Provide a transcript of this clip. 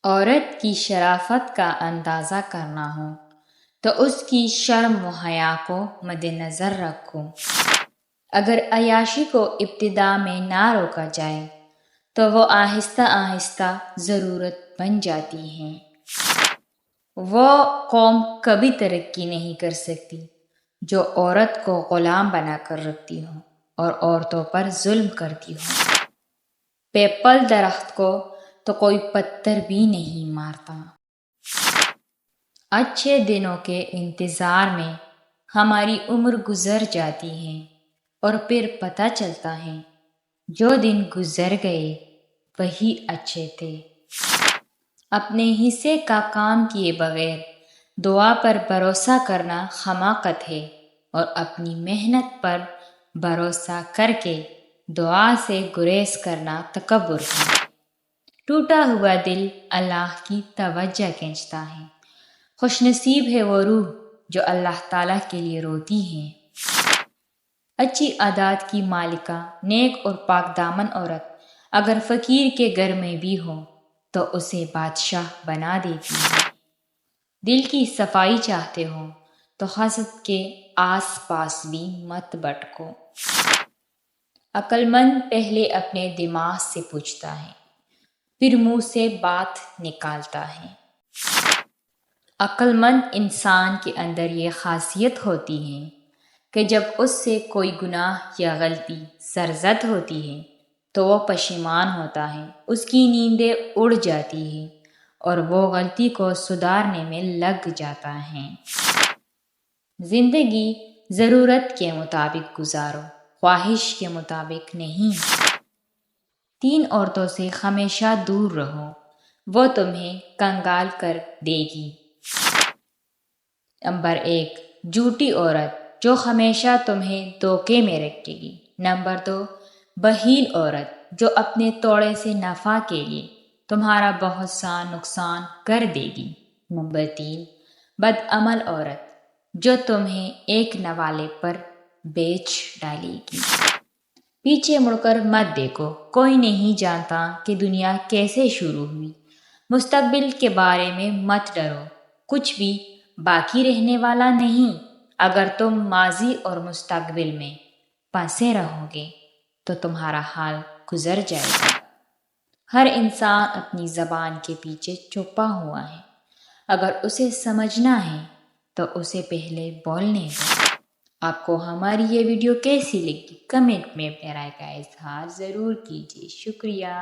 عورت کی شرافت کا اندازہ کرنا ہو تو اس کی شرم و حیا کو مد نظر رکھو۔ اگر عیاشی کو ابتدا میں نہ روکا جائے تو وہ آہستہ آہستہ ضرورت بن جاتی ہیں۔ وہ قوم کبھی ترقی نہیں کر سکتی جو عورت کو غلام بنا کر رکھتی ہو اور عورتوں پر ظلم کرتی ہو۔ پیپل درخت کو تو کوئی پتھر بھی نہیں مارتا۔ اچھے دنوں کے انتظار میں ہماری عمر گزر جاتی ہے اور پھر پتہ چلتا ہے جو دن گزر گئے وہی اچھے تھے۔ اپنے حصے کا کام کیے بغیر دعا پر بھروسہ کرنا حماقت ہے اور اپنی محنت پر بھروسہ کر کے دعا سے گریز کرنا تکبر ہے۔ ٹوٹا ہوا دل اللہ کی توجہ کھینچتا ہے۔ خوش نصیب ہے وہ روح جو اللہ تعالیٰ کے لیے روتی ہے۔ اچھی عادات کی مالکہ، نیک اور پاک دامن عورت اگر فقیر کے گھر میں بھی ہو تو اسے بادشاہ بنا دیتی ہے۔ دل کی صفائی چاہتے ہو تو حسد کے آس پاس بھی مت بھٹکو۔ عقل مند پہلے اپنے دماغ سے پوچھتا ہے پھر منہ سے بات نکالتا ہے۔ عقل مند انسان کے اندر یہ خاصیت ہوتی ہے کہ جب اس سے کوئی گناہ یا غلطی سرزد ہوتی ہے تو وہ پشیمان ہوتا ہے، اس کی نیندیں اڑ جاتی ہیں اور وہ غلطی کو سدھارنے میں لگ جاتا ہے۔ زندگی ضرورت کے مطابق گزارو، خواہش کے مطابق نہیں۔ 3 عورتوں سے ہمیشہ دور رہو، وہ تمہیں کنگال کر دے گی۔ نمبر 1، جھوٹی عورت جو ہمیشہ تمہیں دھوکے میں رکھے گی۔ نمبر 2، بخیل عورت جو اپنے توڑے سے نفع کے لیے تمہارا بہت سا نقصان کر دے گی۔ نمبر 3، بدعمل عورت جو تمہیں ایک نوالے پر بیچ ڈالے گی۔ پیچھے مڑ کر مت دیکھو، کوئی نہیں جانتا کہ دنیا کیسے شروع ہوئی۔ مستقبل کے بارے میں مت ڈرو، کچھ بھی باقی رہنے والا نہیں۔ اگر تم ماضی اور مستقبل میں پھنسے رہو گے تو تمہارا حال گزر جائے گا۔ ہر انسان اپنی زبان کے پیچھے چھپا ہوا ہے، اگر اسے سمجھنا ہے تو اسے پہلے بولنے دو۔ آپ کو ہماری یہ ویڈیو کیسی لگی؟ کمنٹ میں اپنے رائے کا اظہار ضرور کیجیے۔ شکریہ۔